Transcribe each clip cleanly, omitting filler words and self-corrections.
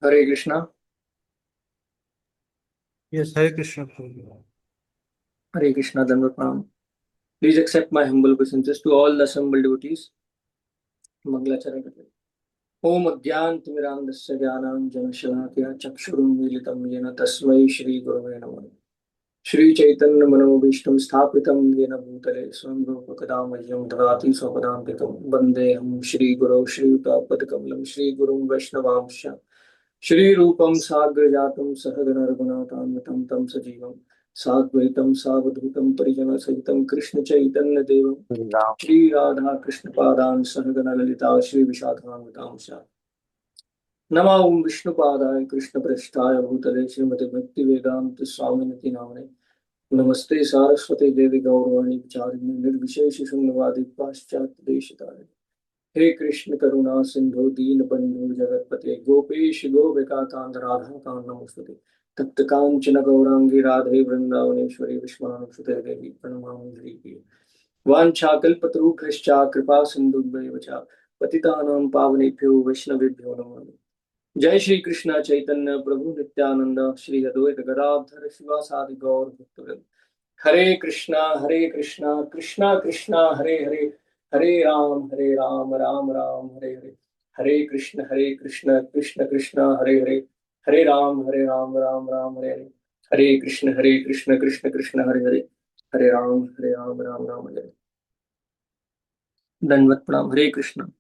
हरे Krishna. Yes, Hare Krishna Prabhu. हरे कृष्णा, दंडवत प्रणाम। Please accept my humble obeisances to all the assembled devotees। मंगलाचरण करते। ओम अज्ञानतिमिरान्धस्य ज्ञानाञ्जनशलाकया चक्षुरुन्मीलितं येन तस्मै श्रीगुरवे नमः। श्रीचैतन्यमनोभीष्टं स्थापितं येन भूतले स्वयं रूपकदा मह्यं ददाति स्वपदान्तिकं। वन्देऽहं श्रीगुरौ श्रीयुतापदकमलं श्रीगुरुं वैष्णवांश्च श्रीरूपं साग्रजातं सहगण रघुनाथान्वितं तं सजीवं साद्वैतं सावधूतं परिजनसहितं कृष्णचैतन्यदेवं राम। श्रीराधा कृष्णपादान् सहगण ललिता श्रीविशाखान्वितांश्च नमो विष्णुपादाय कृष्णप्रेष्ठाय भूतले श्रीमते भक्तिवेदांत स्वामिनिति नामने नमस्ते सारस्वती देवी गौरवाणी विचारिणी निर्विशेष शून्यवादी पाश्चात्य देशतारिणी। हे कृष्ण करुणा सिंधु दीन बंधु जगतपते गोपेश गोपिका कांत राधा कांत नमोस्तुते। तप्त कांचन गौरांगी राधे वृंदावनेश्वरी विश्वानुसुते देवी प्रणमामि हरिप्रिये। वाञ्छाकल्पतरुभ्यश्च कृपा सिन्धुभ्येव च पतितानां पावनेभ्यो वैष्णवेभ्यो नमः। जय श्री कृष्ण चैतन्य प्रभु नित्यानंद श्री अद्वैत गदाधर शिवासादि गौर भक्तवृंद। हरे कृष्णा कृष्णा कृष्णा हरे हरे, हरे राम राम राम हरे हरे। हरे कृष्ण कृष्ण कृष्ण हरे हरे, हरे राम राम राम हरे हरे। हरे कृष्ण कृष्ण कृष्ण हरे हरे, हरे राम राम राम हरे हरे। दंडवत प्रणाम। हरे कृष्ण।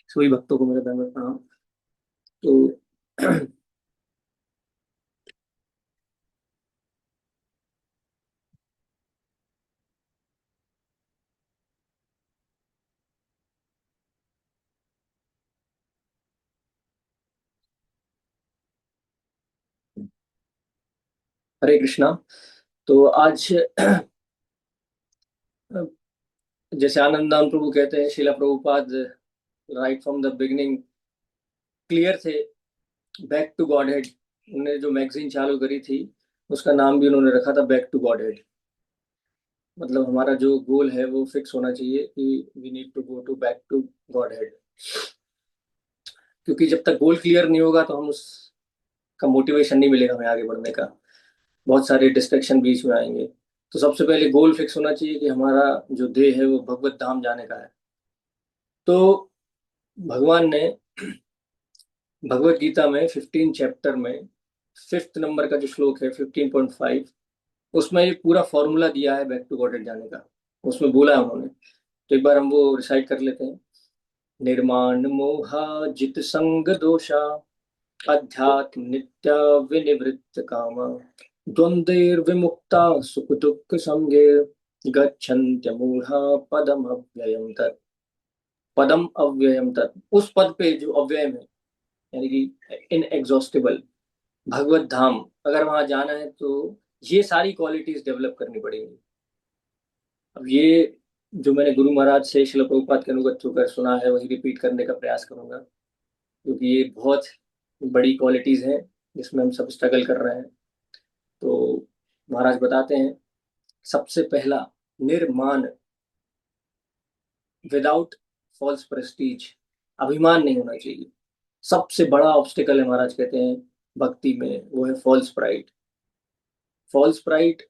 सभी भक्तों को मेरा दंडवत प्रणाम। तो हरे कृष्णा। तो आज जैसे आनंदान प्रभु कहते हैं, शिला Prabhupada right from the beginning clear थे। बैक टू गॉड हेड, उन्होंने जो मैगजीन चालू करी थी उसका नाम भी उन्होंने रखा था बैक टू गॉड हेड। मतलब हमारा जो गोल है वो फिक्स होना चाहिए कि we need to go to back to Godhead. क्योंकि जब तक गोल क्लियर नहीं होगा तो हम उसका मोटिवेशन नहीं मिलेगा हमें आगे बढ़ने का। बहुत सारे डिस्ट्रैक्शन बीच में आएंगे। तो सबसे पहले गोल फिक्स होना चाहिए कि हमारा जो ध्येय है वो भगवत धाम जाने का है। तो भगवान ने भगवत गीता में 15 चैप्टर में 5th नंबर का जो श्लोक है 15.5, उसमें ये पूरा फॉर्मूला दिया है बैक टू गॉडेड जाने का। उसमें बोला है उन्होंने। तो एक बार हम वो रिसाइट कर लेते हैं। निर्माण मोहा जित संग दोषा अध्यात्म नित्या विनिवृत्त कामा द्वंद्वैर विमुक्ता सुख दुख संगे गच्छन्त्य मूढ़ा पदम अव्ययम तत्। पदम अव्ययम तत्, उस पद पे जो अव्यय है, यानी कि इनएग्जॉस्टिबल भगवत धाम, अगर वहां जाना है तो ये सारी क्वालिटीज डेवलप करनी पड़ेंगी। अब ये जो मैंने गुरु महाराज से शिल प्रभुपाद के अनुगत होकर सुना है वही रिपीट करने का प्रयास करूंगा, क्योंकि ये बहुत बड़ी क्वालिटीज हैं जिसमें हम सब स्ट्रगल कर रहे हैं। तो महाराज बताते हैं, सबसे पहला निर्माण, विदाउट फॉल्स प्रेस्टीज, अभिमान नहीं होना चाहिए। सबसे बड़ा ऑब्स्टिकल है महाराज कहते हैं भक्ति में, वो है false pride. False pride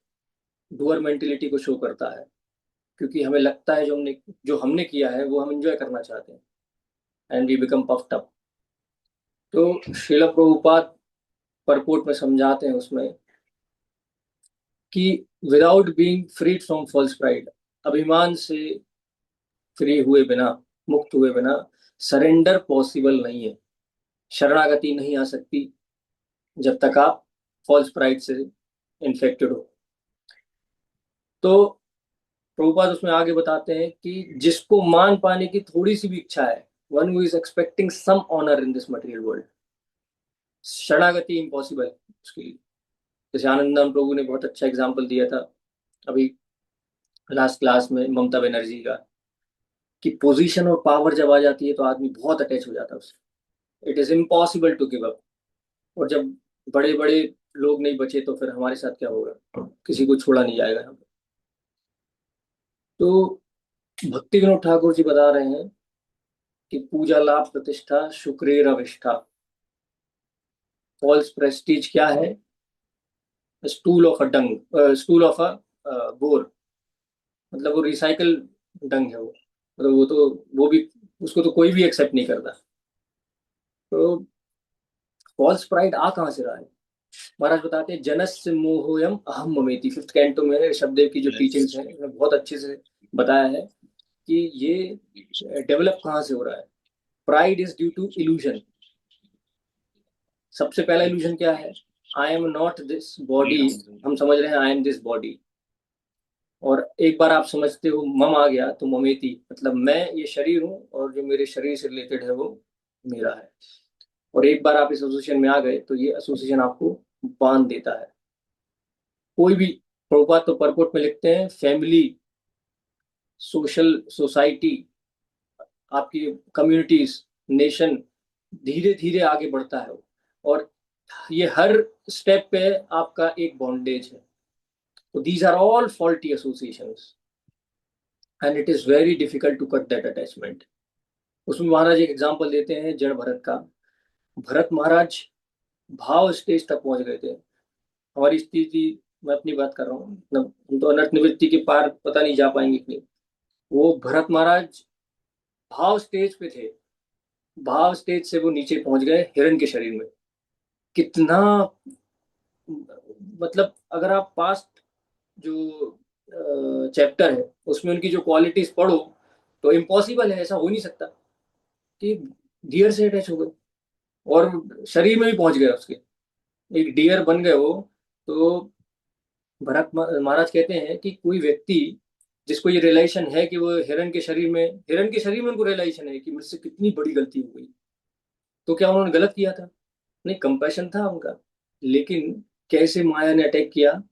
doer mentality को शो करता है, क्योंकि हमें लगता है जो हमने किया है वो हम एंजॉय करना चाहते हैं, and we become puffed up. तो श्रील प्रभुपाद परपोर्ट में समझाते हैं उसमें कि without being freed from false pride, अभिमान से फ्री हुए बिना, मुक्त हुए बिना सरेंडर पॉसिबल नहीं है। शरणागति नहीं आ सकती जब तक आप फॉल्स प्राइड से इन्फेक्टेड हो। तो प्रभुपाद उसमें आगे बताते हैं कि जिसको मान पाने की थोड़ी सी भी इच्छा है, one who is expecting some honour in this material world, शरणागति इम्पॉसिबल उसके लिए। जैसे आनंदम प्रभु ने बहुत अच्छा एग्जाम्पल दिया था अभी लास्ट क्लास में ममता बनर्जी का, कि पोजीशन और पावर जब आ जाती है तो आदमी बहुत अटैच हो जाता है उससे। It is impossible to give up. और जब बड़े बड़े लोग नहीं बचे तो फिर हमारे साथ क्या होगा, किसी को छोड़ा नहीं जाएगा यहाँ पे। तो भक्ति विनोद ठाकुर जी बता रहे हैं कि पूजा लाभ प्रतिष्ठा शुक्रेर अविष्ठा। फॉल्स प्रेस्टीज क्या है? Stool of a dung, stool of a boar. मतलब वो रिसाइकल डंग है वो, मतलब वो भी, उसको तो कोई भी एक्सेप्ट नहीं करता। तो फॉल्स प्राइड आ कहाँ से रहा है? महाराज बताते हैं, जनस्य मोहोयम अहम ममेति। फिफ्थ कैंटो में ऋषभदेव की जो टीचिंग्स हैं उसमें बहुत अच्छे से बताया है कि ये डेवलप कहाँ से हो रहा है। Pride is due to illusion. सबसे पहला इल्यूजन क्या है? I am not this body. हम समझ रहे हैं आई एम दिस बॉडी। और एक बार आप समझते हो मम आ गया तो ममेती, मतलब मैं ये शरीर हूँ और जो मेरे शरीर से रिलेटेड है वो मेरा है। और एक बार आप इस एसोसिएशन में आ गए तो ये एसोसिएशन आपको बांध देता है। कोई भी, प्रभुपाद तो परपोर्ट में लिखते हैं, फैमिली, सोशल सोसाइटी, आपकी कम्युनिटीज, नेशन धीरे धीरे आगे बढ़ता है। और ये हर स्टेप पे आपका एक बॉन्डेज है। तो these are all faulty associations and it is very difficult to cut that attachment. उसमें महाराज एक एग्जांपल देते हैं जड़ भरत का। भरत महाराज भाव स्टेज तक पहुंच गए थे। हमारी स्थिति, मैं अपनी बात कर रहा हूँ, मतलब हम तो अनर्थ निवृत्ति के पार पता नहीं जा पाएंगे कि नहीं। वो भरत महाराज भाव स्टेज पे थे। भाव स्टेज से वो नीचे पहुंच गए हिरण के शरीर में। कितना, मतलब अगर आप पास्ट जो चैप्टर है उसमें उनकी जो क्वालिटीज पढ़ो तो इम्पॉसिबल है, ऐसा हो नहीं सकता कि डियर से अटैच हो गए और शरीर में भी पहुंच गए उसके, एक डियर बन गए वो। तो भरत महाराज कहते हैं कि कोई व्यक्ति जिसको ये रियलाइजेशन है कि वो हिरण के शरीर में उनको रियलाइजेशन है कि मुझसे कितनी बड़ी गलती हो गई, तो क्या उन्होंने गलत किया था? नहीं, कंपैशन था उनका। लेकिन कैसे माया ने अटैक किया,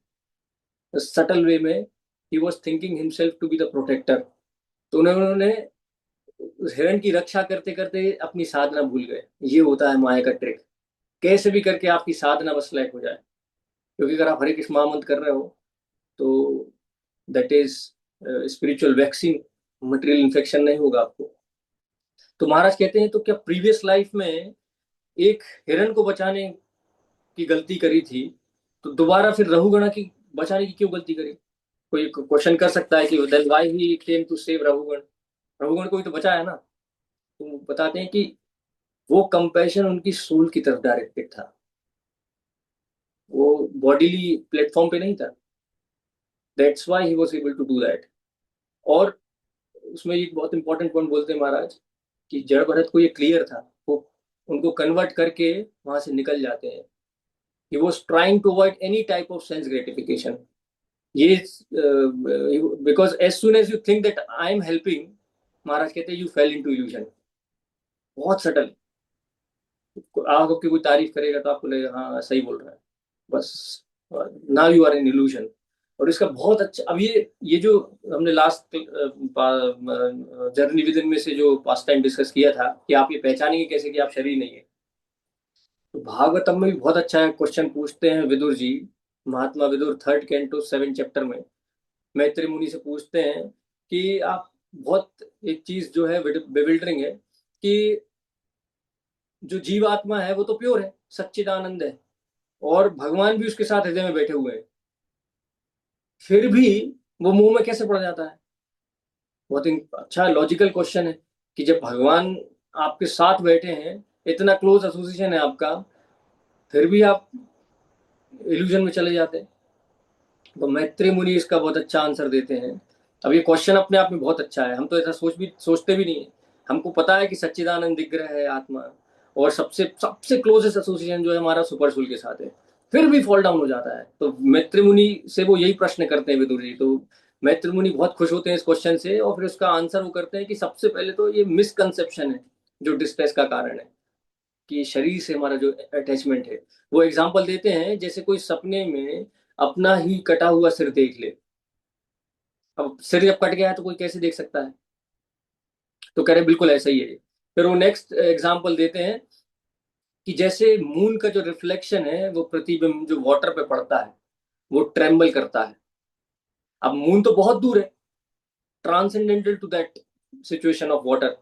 सटल वे में। He was thinking himself to be the protector. तो उन्होंने उस हिरण की रक्षा करते करते अपनी साधना भूल गए। ये होता है माया का ट्रिक। कैसे भी करके आपकी साधना बस लैक हो जाए, क्योंकि अगर आप हरे कृष्ण महामंत्र कर रहे हो तो that is spiritual vaccine. Material infection नहीं होगा आपको। तो महाराज कहते हैं तो क्या प्रीवियस लाइफ में एक हिरण को बचाने की गलती करी थी तो दोबारा फिर रहुगणा की बचाने की क्यों गलती करी? कोई क्वेश्चन कर सकता है कि then why he came to save Rahugana. Rahugana को ही तो बचाया ना। तो बताते हैं कि वो कंपैशन उनकी सोल की तरफ डायरेक्टेड था, वो बॉडीली प्लेटफॉर्म पे नहीं था। That's why he was able to do that. और उसमें एक बहुत इंपॉर्टेंट पॉइंट बोलते हैं महाराज कि जड़ भरत को ये क्लियर था, वो उनको कन्वर्ट करके वहां से निकल जाते हैं। He was trying to avoid any type of sense gratification. ये because as soon as you think that I am helping, Maharaj कहते हैं you fell into illusion. बहुत सटल। आपकी कोई तारीफ करेगा तो आपको लगेगा हाँ सही बोल रहा है, बस। Now you are in illusion. और इसका बहुत अच्छा, अब ये जो हमने लास्ट जर्नी विद इन में से जो पास्ट टाइम डिस्कस किया था कि आप ये पहचानेंगे कैसे कि आप शरीर नहीं है। तो भागवतम में भी बहुत अच्छा क्वेश्चन पूछते हैं विदुर जी। महात्मा विदुर थर्ड कैंटो 7 चैप्टर में मैत्री मुनि से पूछते हैं कि आप, बहुत एक चीज जो है बेविल्डरिंग है कि जो जीव आत्मा है वो तो प्योर है, सच्चिदानंद है, और भगवान भी उसके साथ हृदय में बैठे हुए हैं, फिर भी वो मुंह में कैसे पड़ जाता है? बहुत अच्छा लॉजिकल क्वेश्चन है कि जब भगवान आपके साथ बैठे हैं, इतना क्लोज एसोसिएशन है आपका, फिर भी आप इल्यूजन में चले जाते हैं। तो मैत्री मुनि इसका बहुत अच्छा आंसर देते हैं। अब ये क्वेश्चन अपने आप में बहुत अच्छा है, हम तो ऐसा सोचते भी नहीं है। हमको पता है कि सच्चिदानंद दिग्रह है आत्मा, और सबसे सबसे क्लोजेस्ट एसोसिएशन जो है हमारा सुपर सोल के साथ है, फिर भी फॉल डाउन हो जाता है। तो मैत्री मुनि से वो यही प्रश्न करते हैं विदुर जी। तो मैत्री मुनि बहुत खुश होते हैं इस क्वेश्चन से, और फिर उसका आंसर वो करते हैं कि सबसे पहले तो ये मिसकंसेप्शन है जो डिस्ट्रेस का कारण है, कि शरीर से हमारा जो अटैचमेंट है। वो एग्जाम्पल देते हैं जैसे कोई सपने में अपना ही कटा हुआ सिर देख ले। अब सिर जब कट गया है तो कोई कैसे देख सकता है? तो कह रहे बिल्कुल ऐसा ही है। फिर वो नेक्स्ट एग्जाम्पल देते हैं कि जैसे मून का जो रिफ्लेक्शन है वो प्रतिबिंब जो वाटर पे पड़ता है वो ट्रेम्बल करता है। अब मून तो बहुत दूर है, transcendental to that situation of water,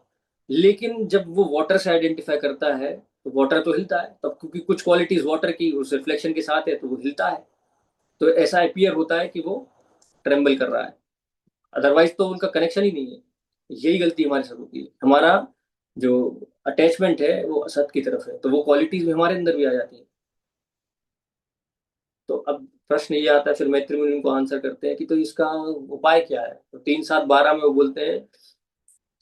लेकिन जब वो वाटर से आइडेंटिफाई करता है तो वाटर तो हिलता है तब, क्योंकि कुछ क्वालिटीज वाटर की उस रिफ्लेक्शन के साथ है तो वो हिलता है। तो ऐसा अपीयर होता है कि वो ट्रेम्बल कर रहा है, अदरवाइज तो उनका कनेक्शन ही नहीं है। यही गलती हमारे साथ होती है, हमारा जो अटैचमेंट है वो असत की तरफ है, तो वो क्वालिटीज भी हमारे अंदर भी आ जाती है। तो अब प्रश्न ये आता है, फिर मैत्री मुनि उनको आंसर करते हैं कि तो इसका उपाय क्या है। तो 3-7-12 में वो बोलते हैं,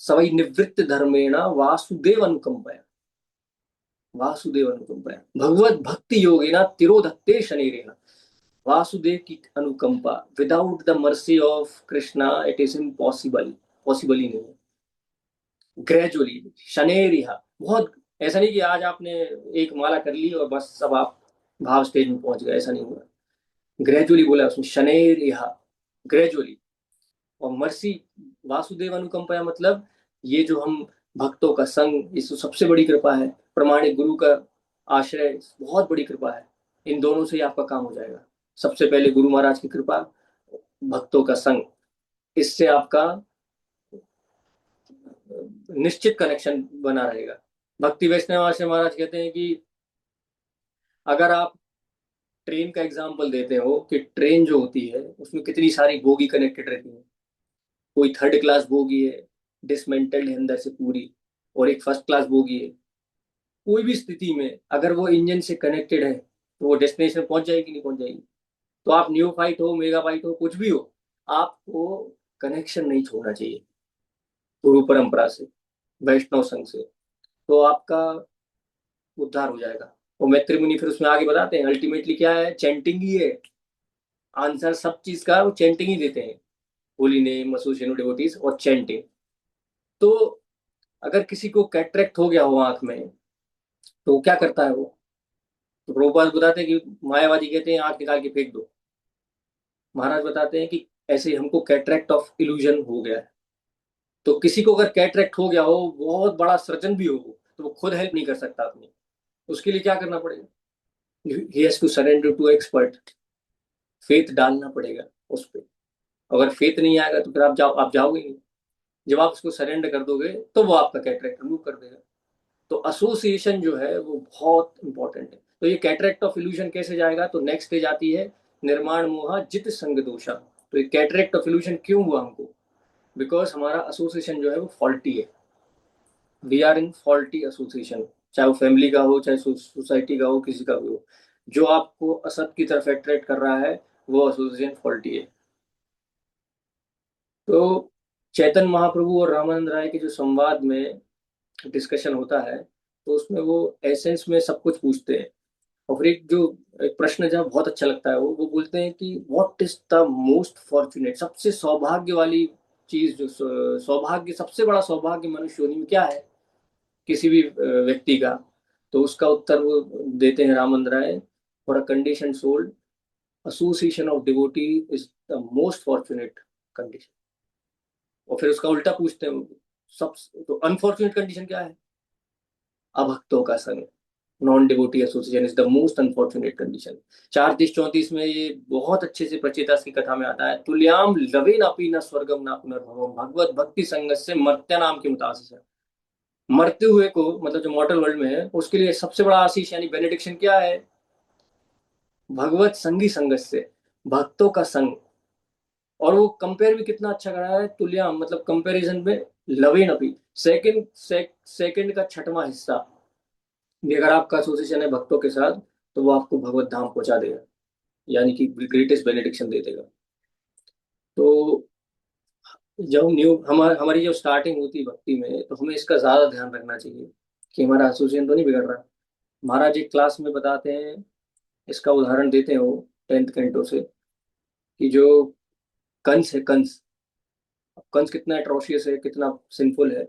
सवै निवृत्त धर्मेण वासुदेव अनुकंपया, वासुदेव अनुकंपया भगवत भक्ति योगिना तिरोधत्ते शनिरेण। वासुदेव की अनुकंपा, without the mercy of Krishna it is impossible, possible ही नहीं है। ग्रेजुअली, शनेरिहा, बहुत, ऐसा नहीं कि आज आपने एक माला कर ली और बस सब आप भाव स्टेज में पहुंच गए, ऐसा नहीं हुआ। ग्रेजुअली बोला उसने, शनेरिहा, ग्रेजुअली। और मर्सी, वासुदेव अनुकंपा मतलब ये जो हम भक्तों का संग, इस सबसे बड़ी कृपा है। प्रमाणिक गुरु का आश्रय बहुत बड़ी कृपा है। इन दोनों से ही आपका काम हो जाएगा। सबसे पहले गुरु महाराज की कृपा, भक्तों का संग, इससे आपका निश्चित कनेक्शन बना रहेगा। भक्ति वैष्णव आश्रय महाराज कहते हैं कि अगर आप ट्रेन का एग्जाम्पल देते हो कि ट्रेन जो होती है उसमें कितनी सारी बोगी कनेक्टेड रहती है। कोई थर्ड क्लास बोगी है, डिसमेंटल्ड है अंदर से पूरी, और एक फर्स्ट क्लास बोगी है। कोई भी स्थिति में अगर वो इंजन से कनेक्टेड है तो वो डेस्टिनेशन पहुंच जाएगी, नहीं पहुंच जाएगी। तो आप न्यूफाइट हो, मेगाफाइट हो, कुछ भी हो, आपको कनेक्शन नहीं छोड़ना चाहिए गुरु परंपरा से, वैष्णव संघ से, तो आपका उद्धार हो जाएगा। और मैत्री मुनि फिर उसमें आगे बताते हैं, अल्टीमेटली क्या है, चैंटिंग ही है आंसर सब चीज का, वो चैंटिंग ही देते हैं। होली नेम एसोसिएशन डिवोटीज और चैंटिंग। तो अगर किसी को कैटरेक्ट हो गया हो आंख में, तो वो क्या करता है वो, तो प्रभुपाद बताते हैं कि मायावादी कहते हैं आंख निकाल के फेंक दो। महाराज बताते हैं कि ऐसे हमको कैटरेक्ट ऑफ इल्यूजन हो गया है। तो किसी को अगर कैटरेक्ट हो गया हो, बहुत बड़ा सर्जन भी हो, तो वो खुद हेल्प नहीं कर सकता अपनी। उसके लिए क्या करना पड़ेगा, he has to surrender to expert, faith डालना पड़ेगा उस पर। अगर फेथ नहीं आएगा तो फिर आप जाओगे नहीं। जब आप उसको सरेंडर कर दोगे तो वो आपका कैटरेक्ट रिमूव कर देगा। तो एसोसिएशन जो है वो बहुत इंपॉर्टेंट है। तो ये कैटरेक्ट ऑफ इल्यूजन कैसे जाएगा, तो नेक्स्ट स्टेज आती है निर्माण मोहा जित संग दोषा। तो ये कैटरेक्ट ऑफ इल्यूजन क्यों हुआ हमको, बिकॉज हमारा एसोसिएशन जो है वो फॉल्टी है। We are in faulty association, चाहे वो फैमिली का हो, चाहे सोसाइटी का हो, किसी का भी हो। जो आपको असत की तरफ अट्रैक्ट कर रहा है वो एसोसिएशन फॉल्टी है। तो चैतन्य महाप्रभु और रामानंद राय के जो संवाद में डिस्कशन होता है, तो उसमें वो एसेंस में सब कुछ पूछते हैं। और फिर एक प्रश्न जहाँ बहुत अच्छा लगता है, वो बोलते हैं कि what is the most fortunate, सबसे सौभाग्य वाली चीज, जो सौभाग्य, सबसे बड़ा सौभाग्य मनुष्य योनि में क्या है किसी भी व्यक्ति का। तो उसका उत्तर वो देते हैं Ramananda Raya, for a condition soul's association of devotee is the most fortunate condition. और फिर उसका उल्टा पूछते हैं सब, तो अनफॉर्चुनेट कंडीशन क्या है, अभक्तों का संग, non devotee association is the most unfortunate condition. 4:30-34 में ये बहुत अच्छे से प्रचेतास की कथा में आता है, तुल्याम लवे नापी न स्वर्गम ना पुनर्भवम भगवत भक्ति संगत से मर्त्य नाम के मुतासिस है। मरते हुए को, मतलब जो मॉर्टल वर्ल्ड में है, उसके लिए सबसे बड़ा आशीष यानी बेनेडिक्शन क्या है, भगवत संगी संगत से, भक्तों का संग। और वो कंपेयर भी कितना अच्छा करा है, तुल्याम मतलब कंपेरिजन में, लवे नपी, सेकंड का छठवां हिस्सा भी अगर आपका एसोसिएशन है भक्तों के साथ, तो वो आपको भगवत धाम पहुंचा देगा, यानी कि ग्रेटेस्ट बेनेडिक्शन दे देगा। तो जब न्यू हमारी जब स्टार्टिंग होती है भक्ति में, तो हमें इसका ज्यादा ध्यान रखना चाहिए कि हमारा एसोसिएशन तो नहीं बिगड़ रहा। महाराज एक क्लास में बताते हैं, इसका उदाहरण देते हैं वो 10th कैंटो से, कि जो कंस है, कंस, कंस कितना एट्रोशियस है, कितना सिंफुल है।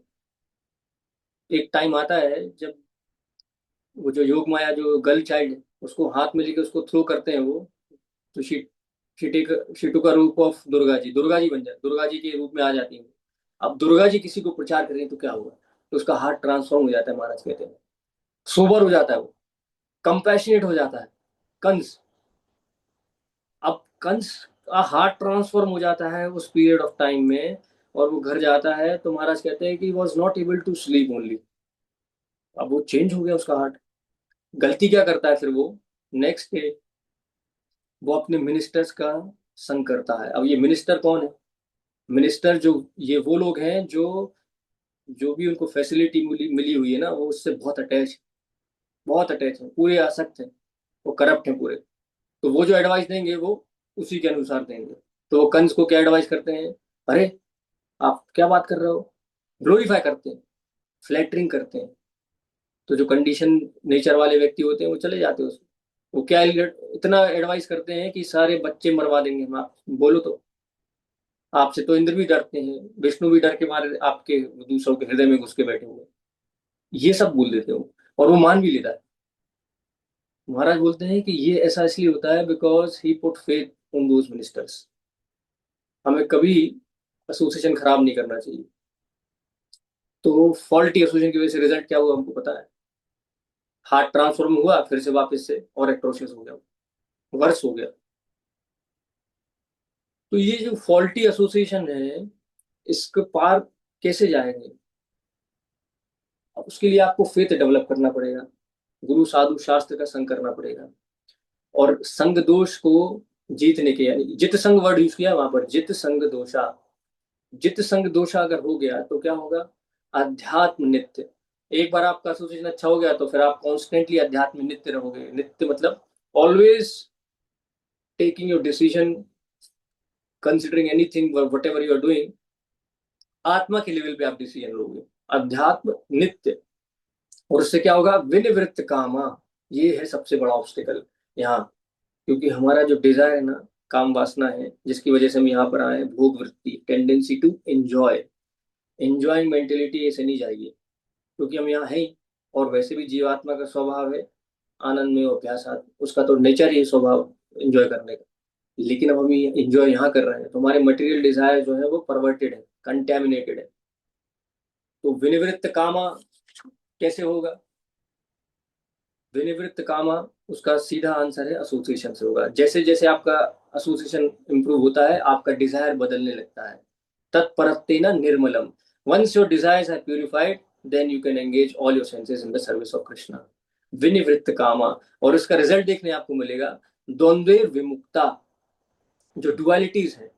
एक टाइम आता है जब वो जो योग माया जो गर्ल चाइल्ड है, उसको हाथ में लेके उसको थ्रो करते हैं वो, तो शिटू का रूप ऑफ दुर्गा जी, दुर्गा जी बन जाए, दुर्गा जी के रूप में आ जाती है। अब दुर्गा जी किसी को प्रचार करें तो क्या होगा, तो उसका हार्ट ट्रांसफॉर्म हो जाता है, महाराज कहते हैं सोबर हो जाता है वो। कंपैशनेट हो जाता है कंस। अब कंस का हार्ट ट्रांसफॉर्म हो जाता है उस पीरियड ऑफ टाइम में, और वो घर जाता है तो महाराज कहते हैं कि was not able to sleep only. अब वो चेंज हो गया उसका हार्ट। गलती क्या करता है फिर वो, नेक्स्ट डे वो अपने मिनिस्टर्स का संग करता है। अब ये मिनिस्टर कौन है? मिनिस्टर जो, ये वो लोग हैं जो जो भी उनको फैसिलिटी मिली मिली हुई है ना, वो उससे बहुत अटैच है, पूरे आसक्त हैं, वो करप्ट हैं पूरे। तो वो जो एडवाइस देंगे वो उसी के अनुसार देंगे। तो वो कंस को क्या एडवाइस करते हैं? अरे आप क्या बात कर रहे हो, ग्लोरीफाई करते हैं, फ्लैटरिंग करते हैं। तो जो कंडीशन नेचर वाले व्यक्ति होते हैं वो चले जाते हैं उसको। वो क्या इतना एडवाइस करते हैं कि सारे बच्चे मरवा देंगे हम, आप बोलो तो। आपसे तो इंद्र भी डरते हैं, विष्णु भी डर के मारे आपके दूसरों के हृदय में घुस के बैठे हुए हैं। ये सब बोल देते हो, और वो मान भी लेता है। महाराज बोलते हैं कि ये ऐसा इसलिए होता है because he put faith on those ministers. हमें कभी एसोसिएशन खराब नहीं करना चाहिए। तो फॉल्टी एसोसिएशन की वजह से रिजल्ट क्या हुआ हमको पता है। हार्ट ट्रांसफॉर्म हुआ, फिर से वापस से और एट्रोशियस हो गया, वर्स हो गया। तो ये जो फॉल्टी एसोसिएशन है, इसके पार कैसे जाएंगे? अब उसके लिए आपको फेथ डेवलप करना पड़ेगा, गुरु साधु शास्त्र का संग करना पड़ेगा, और संग दोष को जीतने के, यानी जित संग वर्ड यूज किया वहां पर, जित संग दोषा। जित संग दोषा अगर हो गया तो क्या होगा? अध्यात्म नित्य। एक बार आपका एसोसिएशन अच्छा हो गया तो फिर आप कॉन्स्टेंटली अध्यात्म नित्य रहोगे। नित्य मतलब always taking your decision, considering anything whatever you are doing. आत्मा के लेवल पे आप डिसीजन लोगे, अध्यात्म नित्य। और उससे क्या होगा? विनिवृत्त कामा। ये है सबसे बड़ा ऑब्स्टिकल यहाँ। क्योंकि हमारा जो डिजायर है ना, काम वासना है, जिसकी वजह से हम यहाँ पर आए, भोग वृत्ति, tendency to enjoy, enjoying mentality ऐसे नहीं जाएगी। क्योंकि हम यहाँ हैं ही, और वैसे भी जीवात्मा का स्वभाव है आनंद में और प्यासा, उसका तो नेचर ही है स्वभाव एंजॉय करने का। लेकिन अब हम एंजॉय यहाँ कर रहे हैं तो हमारे मटेरियल डिजायर जो है वो परवर्टेड है, कंटेमिनेटेड है। तो विनिवृत्त कामा कैसे होगा? विनिवृत्त कामा, उसका सीधा आंसर है एसोसिएशन से होगा। जैसे जैसे आपका एसोसिएशन इंप्रूव होता है, आपका डिजायर बदलने लगता है। तत्परत्तेन निर्मलम। Once your desires are purified, then you can engage all your senses in the service of Krishna. विनिवृत्त कामा। और इसका रिजल्ट देखने आपको मिलेगा, द्वंद्वे विमुक्ता। जो डुअलिटीज है,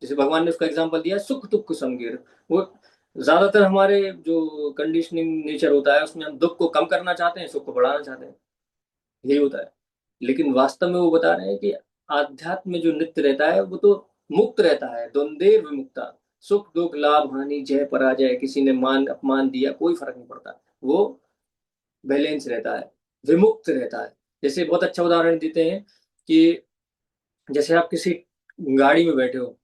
जैसे भगवान ने उसका एग्जांपल दिया सुख दुख संगीर। वो ज्यादातर हमारे जो कंडीशनिंग नेचर होता है उसमें हम दुख को कम करना चाहते हैं, सुख को बढ़ाना चाहते हैं, यही होता है। लेकिन वास्तव में वो बता रहे हैं कि आध्यात्म में जो नित्य रहता है वो तो मुक्त रहता है, द्वंद्वेर विमुक्ता। सुख दुख लाभ हानि जय पराजय, किसी ने मान अपमान दिया, कोई फर्क नहीं पड़ता। वो बैलेंस रहता है, विमुक्त रहता है। जैसे बहुत अच्छा उदाहरण देते हैं कि जैसे आप किसी गाड़ी में बैठे हो,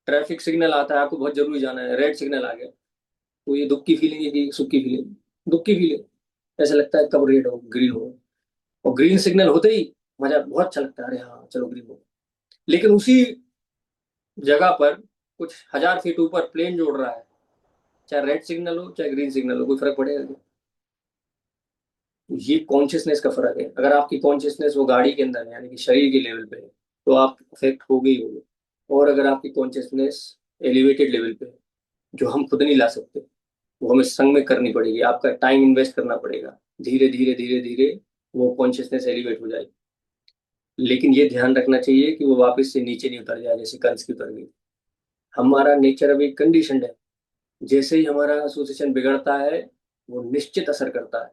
ट्रैफिक सिग्नल आता है, आपको बहुत जरूरी जाना है, रेड सिग्नल आ गया, तो ये दुख की फीलिंग है कि सुख की फीलिंग? दुख की फीलिंग। ऐसा लगता है कब रेड हो, ग्रीन हो। और ग्रीन सिग्नल होते ही मजा, बहुत अच्छा लगता है, अरे हाँ चलो ग्रीन हो। लेकिन उसी जगह पर कुछ हजार फीट ऊपर प्लेन जोड़ रहा है, चाहे रेड सिग्नल हो चाहे ग्रीन सिग्नल हो, कोई फर्क पड़ेगा क्या? तो ये कॉन्शियसनेस का फर्क है। अगर आपकी कॉन्शियसनेस वो गाड़ी के अंदर है, यानी कि शरीर के लेवल पे है, तो आप अफेक्ट हो गई होगे। और अगर आपकी कॉन्शियसनेस एलिवेटेड लेवल पे है, जो हम खुद नहीं ला सकते, वो हमें संग में करनी पड़ेगी, आपका टाइम इन्वेस्ट करना पड़ेगा, धीरे धीरे धीरे धीरे वो कॉन्शियसनेस एलिवेट हो जाएगी। लेकिन ये ध्यान रखना चाहिए कि वो वापस से नीचे नहीं उतर जाए, जैसे कंस की उतर गई। हमारा नेचर अभी कंडीशन है। जैसे ही हमारा एसोसिएशन बिगड़ता है, वो निश्चित असर करता है।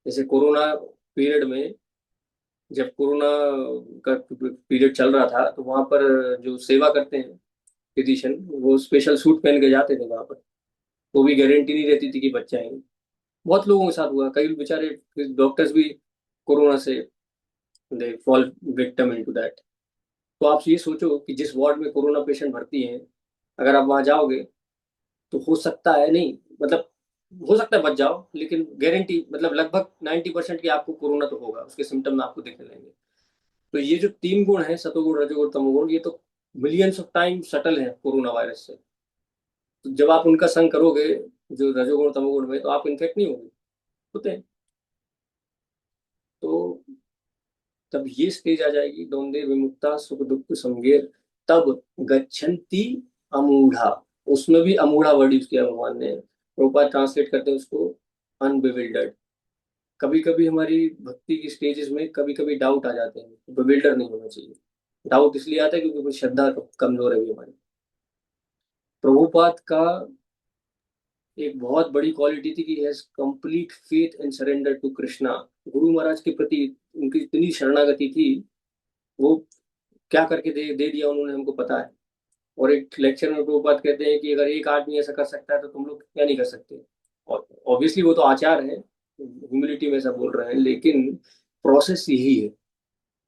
जैसे कोरोना पीरियड में, जब कोरोना का पीरियड चल रहा था, तो वहां पर जो सेवा करते हैं फिजिशियन, वो स्पेशल सूट पहन के जाते थे वहां पर। वो भी गारंटी नहीं रहती थी कि बच्चे आएंगे। बहुत लोगों के साथ हुआ, कई बेचारे डॉक्टर्स भी कोरोना से they fall victim into that. तो आप ये सोचो कि जिस वार्ड में कोरोना पेशेंट भर्ती हैं, अगर आप वहां जाओगे तो हो सकता है, नहीं मतलब हो सकता है बच जाओ, लेकिन गारंटी मतलब लगभग 90% की आपको कोरोना तो होगा, उसके सिम्टम आपको दिखने लगेंगे। तो ये जो तीन गुण है, सतोगुण रजोगुण तमोगुण, ये तो मिलियंस ऑफ टाइम सटल है कोरोना वायरस से। तो जब आप उनका संग करोगे, जो रजोगुण तमोगुण में, तो आप इन्फेक्ट नहीं होंगे, होते हैं। तब ये स्टेज आ जाएगी, द्वंद्वे विमुक्ता सुख दुख समगेर, तब गच्छन्ति अमूढ़ा। उसमें भी अमूढ़ा वर्ड यूज किया भगवान ने, प्रभुपाद ट्रांसलेट करते हैं उसको अनबिविल्डर्ड। कभी कभी हमारी भक्ति की स्टेजेस में कभी कभी डाउट आ जाते हैं, बिविल्डर नहीं होना चाहिए। डाउट इसलिए आता है क्योंकि कुछ श्रद्धा कमजोर है भी हमारी। प्रभुपाद का एक बहुत बड़ी क्वालिटी थी कि has complete faith and surrender to Krishna. Guru Maharaj के प्रति उनकी इतनी शरणागति थी, वो क्या करके दे दिया उन्होंने हमको पता है। और एक लेक्चर में प्रभुपाद कहते हैं कि अगर एक आदमी ऐसा कर सकता है तो तुम लोग क्या नहीं कर सकते। और ऑब्वियसली वो तो आचार है, ह्यूमिलिटी में ऐसा बोल रहे हैं, लेकिन प्रोसेस यही है।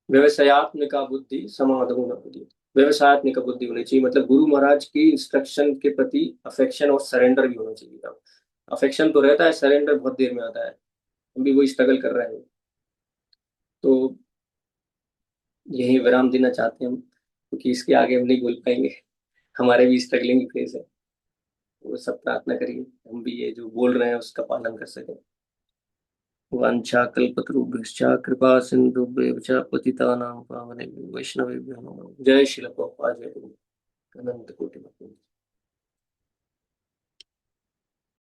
व्यवसायत्मिका बुद्धि समाधो न बुद्धि। व्यवसायत्मिका बुद्धि होनी चाहिए, मतलब गुरु महाराज की इंस्ट्रक्शन के प्रति अफेक्शन और सरेंडर भी होना चाहिए। अब अफेक्शन तो रहता है, सरेंडर बहुत देर में आता है, हम भी वही स्ट्रगल कर रहे हैं। तो यही विराम देना चाहते हैं हम, क्योंकि इसके आगे हम नहीं बोल पाएंगे, हमारे भी स्ट्रगलिंग फेज है। वो सब प्रार्थना करिए हम भी ये जो बोल रहे हैं उसका पालन कर सकें। वाञ्छाकल्पतरुभ्यश्च कृपा सिन्धुभ्येव च पतितानां पावनेभ्यो वैष्णवेभ्यो नमः। जय श्रील प्रभुपाद, जय गुरु अनंत कोटि।